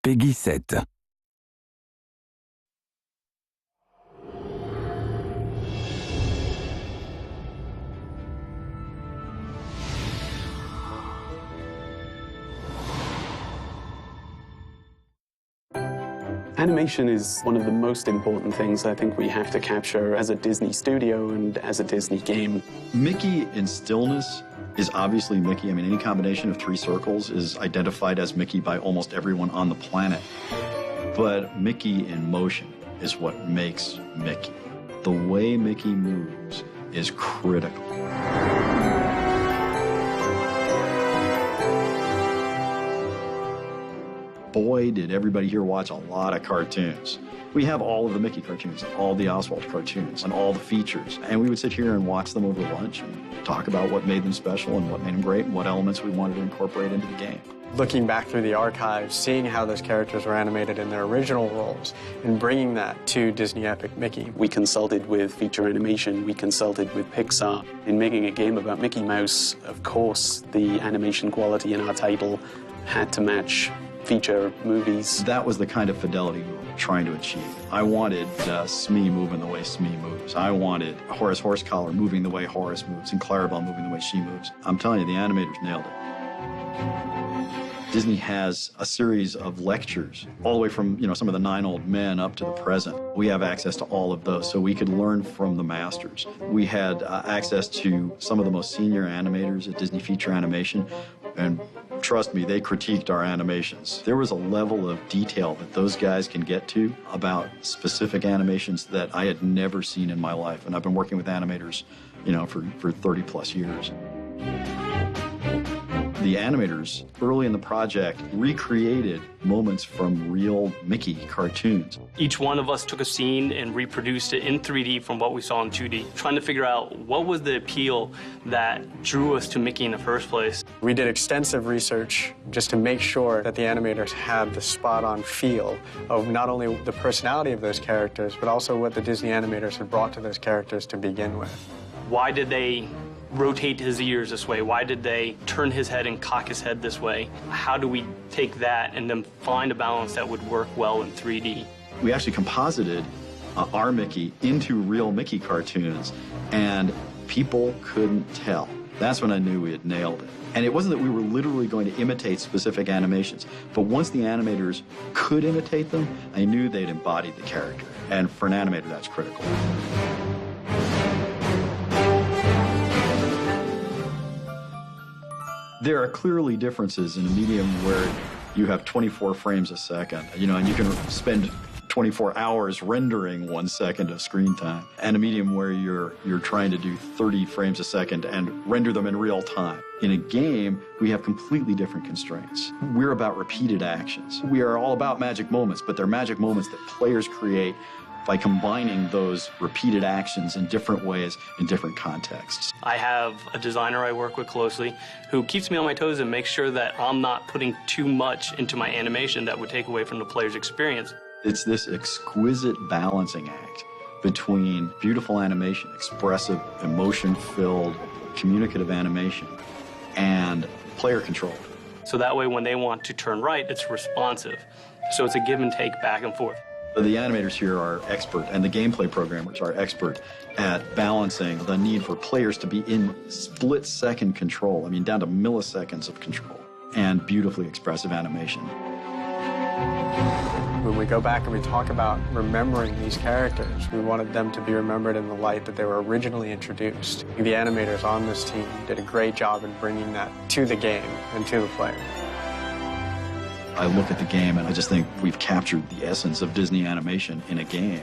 Peggy 7. Animation is one of the most important things I think we have to capture as a Disney studio and as a Disney game. Mickey in stillness is obviously Mickey. I mean, any combination of three circles is identified as Mickey by almost everyone on the planet. But Mickey in motion is what makes Mickey. The way Mickey moves is critical. Boy, did everybody here watch a lot of cartoons. We have all of the Mickey cartoons, all the Oswald cartoons, and all the features. And we would sit here and watch them over lunch and talk about what made them special and what made them great and what elements we wanted to incorporate into the game. Looking back through the archives, seeing how those characters were animated in their original roles, and bringing that to Disney Epic Mickey. We consulted with Feature Animation, we consulted with Pixar. In making a game about Mickey Mouse, of course, the animation quality in our title had to match feature movies. That was the kind of fidelity we were trying to achieve. I wanted Smee moving the way Smee moves. I wanted Horace Horsecollar moving the way Horace moves and Clarabelle moving the way she moves. I'm telling you, the animators nailed it. Disney has a series of lectures, all the way from, some of the 9 old men up to the present. We have access to all of those, so we could learn from the masters. We had access to some of the most senior animators at Disney Feature Animation, and trust me, they critiqued our animations. There was a level of detail that those guys can get to about specific animations that I had never seen in my life, and I've been working with animators, for 30 plus years. The animators, early in the project, recreated moments from real Mickey cartoons. Each one of us took a scene and reproduced it in 3D from what we saw in 2D, trying to figure out what was the appeal that drew us to Mickey in the first place. We did extensive research just to make sure that the animators had the spot-on feel of not only the personality of those characters, but also what the Disney animators had brought to those characters to begin with. Why did they rotate his ears this way? Why did they turn his head and cock his head this way? How do we take that and then find a balance that would work well in 3D? We actually composited our Mickey into real Mickey cartoons, and people couldn't tell. That's when I knew we had nailed it. And it wasn't that we were literally going to imitate specific animations, but once the animators could imitate them, I knew they'd embodied the character. And for an animator, that's critical. There are clearly differences in a medium where you have 24 frames a second, and you can spend 24 hours rendering 1 second of screen time, and a medium where you're trying to do 30 frames a second and render them in real time. In a game, we have completely different constraints. We're about repeated actions. We are all about magic moments, but they're magic moments that players create by combining those repeated actions in different ways in different contexts. I have a designer I work with closely who keeps me on my toes and makes sure that I'm not putting too much into my animation that would take away from the player's experience. It's this exquisite balancing act between beautiful animation, expressive, emotion-filled, communicative animation, and player control. So that way when they want to turn right, it's responsive. So it's a give and take back and forth. The animators here are expert, and the gameplay programmers are expert at balancing the need for players to be in split-second control, down to milliseconds of control, and beautifully expressive animation. When we go back and we talk about remembering these characters, we wanted them to be remembered in the light that they were originally introduced. The animators on this team did a great job in bringing that to the game and to the player. I look at the game and I just think we've captured the essence of Disney animation in a game.